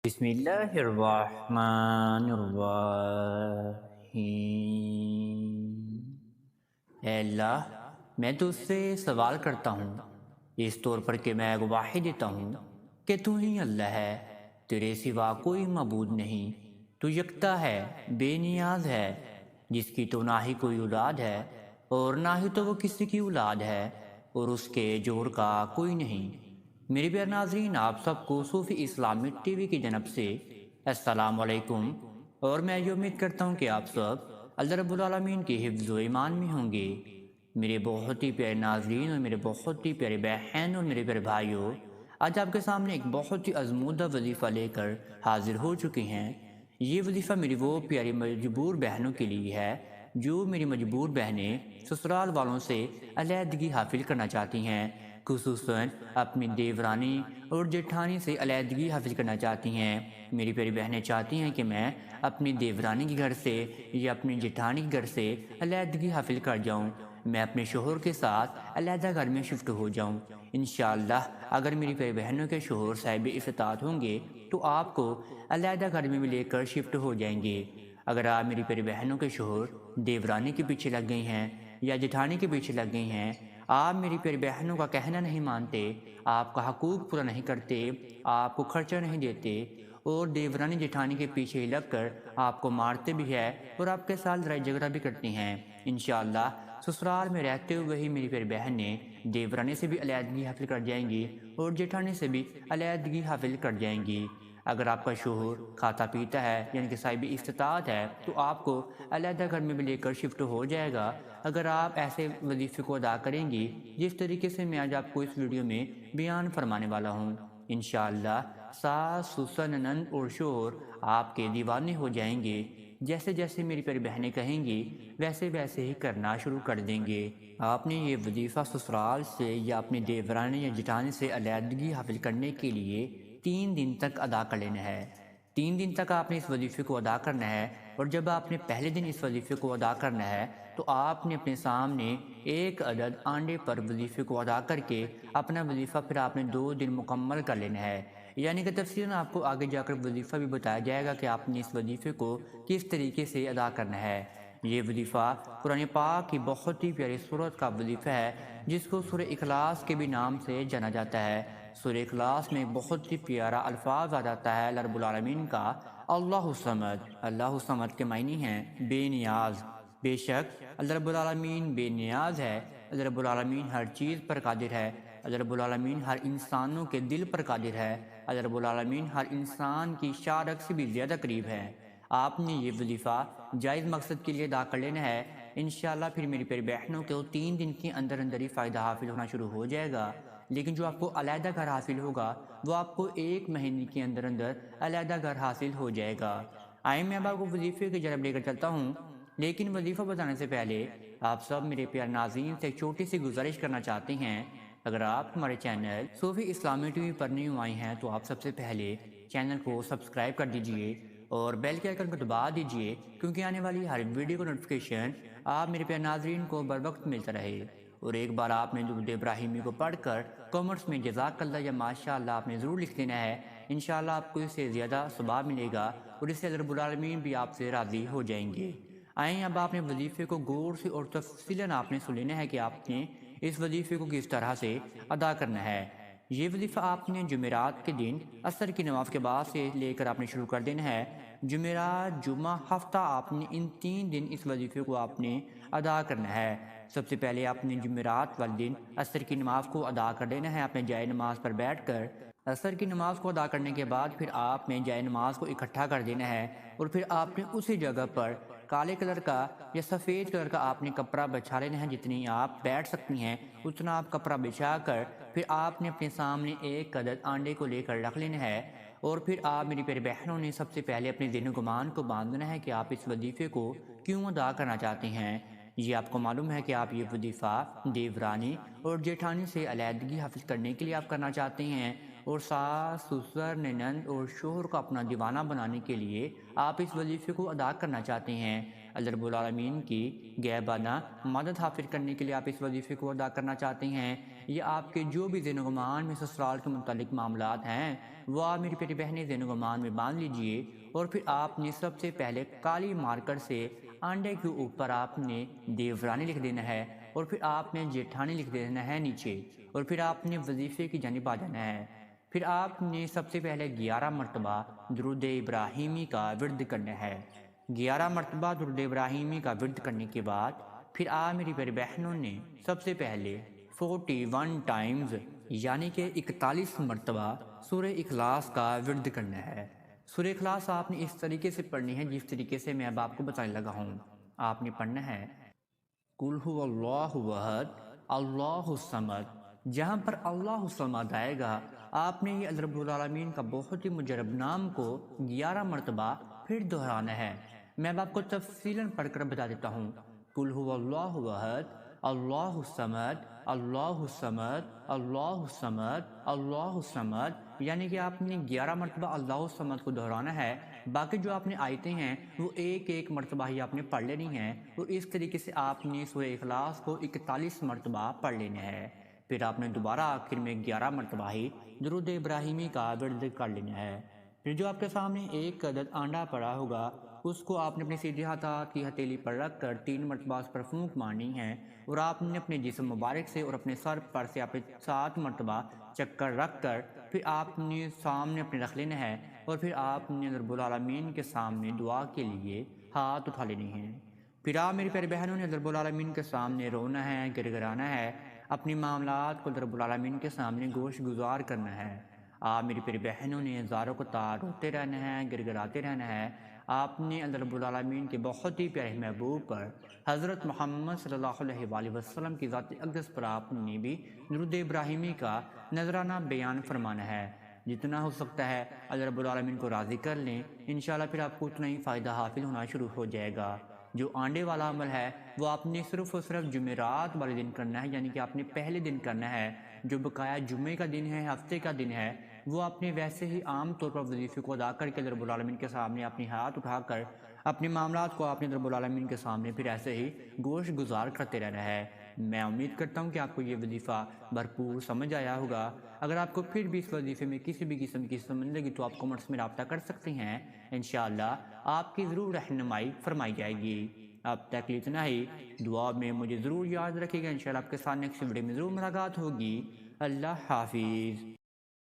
بسم اللہ الرحمن الرحیم۔ اے اللہ، میں تجھ سے سوال کرتا ہوں اس طور پر کہ میں گواہی دیتا ہوں کہ تو ہی اللہ ہے، تیرے سوا کوئی معبود نہیں، تو یکتا ہے، بے نیاز ہے، جس کی تو نہ ہی کوئی اولاد ہے اور نہ ہی تو وہ کسی کی اولاد ہے اور اس کے جوڑ کا کوئی نہیں۔ میرے پیارے ناظرین، آپ سب کو صوفی اسلامک ٹی وی کی جانب سے السلام علیکم، اور میں یہ امید کرتا ہوں کہ آپ سب اللہ رب العالمین کی حفظ و ایمان میں ہوں گے۔ میرے بہت ہی پیارے ناظرین اور میرے بہت ہی پیارے بہن اور میرے پیارے بھائیوں، آج آپ کے سامنے ایک بہت ہی ازمودہ وظیفہ لے کر حاضر ہو چکے ہیں۔ یہ وظیفہ میری وہ پیاری مجبور بہنوں کے لیے ہے جو میری مجبور بہنیں سسرال والوں سے علیحدگی حاصل کرنا چاہتی ہیں، خصوصاً اپنی دیورانی اور جیٹھانی سے علیحدگی حاصل کرنا چاہتی ہیں۔ میری پیاری بہنیں چاہتی ہیں کہ میں اپنی دیورانی کے گھر سے یا اپنی جیٹھانی کے گھر سے علیحدگی حاصل کر جاؤں، میں اپنے شوہر کے ساتھ علیحدہ گھر میں شفٹ ہو جاؤں۔ انشاءاللہ اگر میری پیاری بہنوں کے شوہر صاحب استطاعت ہوں گے تو آپ کو علیحدہ گھر میں بھی لے کر شفٹ ہو جائیں گے۔ اگر آپ میری پیاری بہنوں کے شوہر دیورانی کے پیچھے لگ گئی ہیں یا جیٹھانی کے پیچھے لگ گئی ہیں، آپ میری پیاری بہنوں کا کہنا نہیں مانتے، آپ کا حقوق پورا نہیں کرتے، آپ کو خرچہ نہیں دیتے اور دیورانی جیٹھانی کے پیچھے لگ کر آپ کو مارتے بھی ہے اور آپ کے ساتھ لڑائی جھگڑا بھی کرتی ہیں، انشاءاللہ سسرال میں رہتے ہوئے ہی میری پیاری بہنیں دیورانی سے بھی علیحدگی حاصل کر جائیں گی اور جیٹھانی سے بھی علیحدگی حاصل کر جائیں گی۔ اگر آپ کا شوہر کھاتا پیتا ہے یعنی کہ صاحب استطاعت ہے تو آپ کو علیحدہ گھر میں بھی لے کر شفٹ ہو جائے گا اگر آپ ایسے وظیفے کو ادا کریں گی جس طریقے سے میں آج آپ کو اس ویڈیو میں بیان فرمانے والا ہوں۔ انشاءاللہ ساس، سسر، نند اور شوہر آپ کے دیوانے ہو جائیں گے، جیسے جیسے میری پیاری بہنیں کہیں گی ویسے ویسے ہی کرنا شروع کر دیں گے۔ آپ نے یہ وظیفہ سسرال سے یا اپنی دیورانی یا جیٹھانی سے علیحدگی حاصل کرنے کے لیے 3 دن تک ادا کر لینا ہے۔ 3 دن تک آپ نے اس وظیفے کو ادا کرنا ہے، اور جب آپ نے پہلے دن اس وظیفے کو ادا کرنا ہے تو آپ نے اپنے سامنے 1 عدد آنڈے پر وظیفے کو ادا کر کے اپنا وظیفہ پھر آپ نے 2 دن مکمل کر لینا ہے، یعنی کہ تفصیلاً آپ کو آگے جا کر وظیفہ بھی بتایا جائے گا کہ آپ نے اس وظیفے کو کس طریقے سے ادا کرنا ہے۔ یہ وظیفہ قرآن پاک کی بہت ہی پیاری سورت کا وظیفہ ہے جس کو سورہ اخلاص کے بھی نام سے جانا جاتا ہے۔ سورہ اخلاص میں بہت ہی پیارا الفاظ آ جاتا ہے اللہ رب العالمین کا، اللہ الصمد۔ اللہ الصمد کے معنی ہیں بے نیاز۔ بے شک اللہ رب العالمین بے نیاز ہے، اللہ رب العالمین ہر چیز پر قادر ہے، اللہ رب العالمین ہر انسانوں کے دل پر قادر ہے، اللہ رب العالمین ہر انسان کی شارک سے بھی زیادہ قریب ہے۔ آپ نے یہ وظیفہ جائز مقصد کے لیے ادا کر لینا ہے، انشاءاللہ پھر میری پیاری بہنوں کو 3 دن کے اندر اندر ہی فائدہ حاصل ہونا شروع ہو جائے گا، لیکن جو آپ کو علیحدہ گھر حاصل ہوگا وہ آپ کو 1 مہینے کے اندر اندر علیحدہ گھر حاصل ہو جائے گا۔ آئیں میں اب آپ کو وظیفے کی جانب لے کر چلتا ہوں، لیکن وظیفہ بتانے سے پہلے آپ سب میرے پیارے ناظرین سے ایک چھوٹی سی گزارش کرنا چاہتے ہیں۔ اگر آپ ہمارے چینل صوفی اسلامی ٹی وی پر نیو آئے ہیں تو آپ سب سے پہلے چینل کو سبسکرائب کر دیجئے اور بیل کے آئیکن کو دبا دیجئے، کیونکہ آنے والی ہر ویڈیو کا نوٹیفیکیشن آپ میرے پیارے ناظرین کو بر وقت ملتا رہے۔ اور ایک بار آپ نے درود ابراہیمی کو پڑھ کر کامنٹس میں جزاک اللہ یا ماشاء اللہ آپ نے ضرور لکھ دینا ہے، انشاءاللہ آپ کو اس سے زیادہ ثواب ملے گا اور اس سے اللہ رب العالمین بھی آپ سے راضی ہو جائیں گے۔ آئیں اب آپ نے وظیفے کو غور سے اور تفصیلاً آپ نے سن لینا ہے کہ آپ نے اس وظیفے کو کس طرح سے ادا کرنا ہے۔ یہ وظیفہ آپ نے جمعرات کے دن عصر کی نماز کے بعد سے لے کر آپ نے شروع کر دینا ہے۔ جمعرات، جمعہ، ہفتہ آپ نے ان 3 دن اس وظیفے کو آپ نے ادا کرنا ہے۔ سب سے پہلے آپ نے جمعرات والے دن عصر کی نماز کو ادا کر لینا ہے اپنے جائے نماز پر بیٹھ کر۔ عصر کی نماز کو ادا کرنے کے بعد پھر آپ نے جائے نماز کو اکٹھا کر دینا ہے، اور پھر آپ نے اسی جگہ پر کالے کلر کا یا سفید کلر کا آپ نے کپڑا بچھا لینا ہے، جتنی آپ بیٹھ سکتی ہیں اتنا آپ کپڑا بچھا کر پھر آپ نے اپنے سامنے 1 عدد آنڈے کو لے کر رکھ لینا ہے، اور پھر آپ میری پیاری بہنوں نے سب سے پہلے اپنے ذہن و گمان کو باندھنا ہے کہ آپ اس وظیفے کو کیوں ادا کرنا چاہتے ہیں۔ یہ آپ کو معلوم ہے کہ آپ یہ وظیفہ دیورانی اور جیٹھانی سے علیحدگی حاصل کرنے کے لیے آپ کرنا چاہتے ہیں، اور ساس سسر ننند اور شوہر کو اپنا دیوانہ بنانے کے لیے آپ اس وظیفے کو ادا کرنا چاہتے ہیں، اللہ رب العالمین کی غیبانہ مدد حاصل کرنے کے لیے آپ اس وظیفے کو ادا کرنا چاہتے ہیں، یا آپ کے جو بھی ذہن و گمان میں سسرال کے متعلق معاملات ہیں وہ آپ میری پیاری بہنیں ذہن و گمان میں باندھ لیجئے، اور پھر آپ نے سب سے پہلے کالی مارکر سے انڈے کے اوپر آپ نے دیورانی لکھ دینا ہے، اور پھر آپ نے جیٹھانی لکھ دینا ہے نیچے، اور پھر آپ نے وظیفے کی جانب آ جانا ہے۔ پھر آپ نے سب سے پہلے 11 مرتبہ درود ابراہیمی کا ورد کرنا ہے۔ 11 مرتبہ درود ابراہیمی کا ورد کرنے کے بعد پھر آپ میری پیاری بہنوں نے سب سے پہلے 41 ٹائمز یعنی کہ 41 مرتبہ سورہ اخلاص کا ورد کرنا ہے۔ سورہ اخلاص آپ نے اس طریقے سے پڑھنی ہے جس طریقے سے میں اب آپ کو بتانے لگا ہوں۔ آپ نے پڑھنا ہے قُلْ هُوَ اللَّهُ احد اللہ الصمد۔ جہاں پر اللہ الصمد آئے گا آپ نے یہ اللہ رب العالمین کا بہت ہی مجرب نام کو 11 مرتبہ پھر دہرانا ہے۔ میں اب آپ کو تفصیلاً پڑھ کر بتا دیتا ہوں۔ قُلْ هُوَ اللَّهُ احد اللہ الصمد اللہ الصمد اللہ الصمد اللہ الصمد، یعنی کہ آپ نے 11 مرتبہ اللہ الصمد کو دہرانا ہے۔ باقی جو آپ نے آیتیں ہیں وہ ایک ایک مرتبہ ہی آپ نے پڑھ لینی ہیں، اور اس طریقے سے آپ نے سورہ اخلاص کو 41 مرتبہ پڑھ لینا ہے۔ پھر آپ نے دوبارہ آخر میں 11 مرتبہ ہی درود ابراہیمی کا ورد کر لینا ہے۔ پھر جو آپ کے سامنے ایک عدد انڈا پڑا ہوگا اس کو آپ نے اپنے سیدھے ہاتھ کی ہتھیلی پر رکھ کر 3 مرتبہ اس پر پھونک مارنی ہے، اور آپ نے اپنے جسم مبارک سے اور اپنے سر پر سے آپ 7 مرتبہ چکر رکھ کر پھر آپ نے سامنے اپنے رکھ لینا ہے، اور پھر آپ نے رب العالمین کے سامنے دعا کے لیے ہاتھ اٹھا لینے ہیں۔ پھر آپ میری پیاری بہنوں نے رب العالمین کے سامنے رونا ہے، گر گرانا ہے، اپنی معاملات کو رب العالمین کے سامنے گوش گزار کرنا ہے۔ آپ میری پیاری بہنوں نے ہزاروں کو تار روتے رہنا ہے، گر گراتے رہنا ہے۔ آپ نے اللہ رب العالمین کے بہت ہی پیارے محبوب پر حضرت محمد صلی اللہ علیہ وآلہ وسلم کی ذات اقدس پر آپ نے بھی درود ابراہیمی کا نذرانہ بیان فرمانا ہے۔ جتنا ہو سکتا ہے اللہ رب العالمین کو راضی کر لیں، انشاءاللہ پھر آپ کو اتنا ہی فائدہ حاصل ہونا شروع ہو جائے گا۔ جو آنڈے والا عمل ہے وہ آپ نے صرف اور صرف جمعرات والے دن کرنا ہے، یعنی کہ آپ نے پہلے دن کرنا ہے۔ جو بقایا جمعے کا دن ہے، ہفتے کا دن ہے، وہ آپ نے ویسے ہی عام طور پر وظیفے کو ادا کر کے رب العالمین کے سامنے اپنی ہاتھ اٹھا کر اپنے معاملات کو آپ نے رب العالمین کے سامنے پھر ایسے ہی گوش گزار کرتے رہنا ہے۔ میں امید کرتا ہوں کہ آپ کو یہ وظیفہ بھرپور سمجھ آیا ہوگا۔ اگر آپ کو پھر بھی اس وظیفے میں کسی بھی قسم کی سمجھ لگی تو آپ کمنٹس میں رابطہ کر سکتے ہیں، انشاءاللہ آپ کی ضرور رہنمائی فرمائی جائے گی۔ اب تک اتنا ہی، دعا میں مجھے ضرور یاد رکھے گا، انشاءاللہ آپ کے ساتھ نیکسٹ ویڈیو میں ضرور ملاقات ہوگی۔ اللہ حافظ۔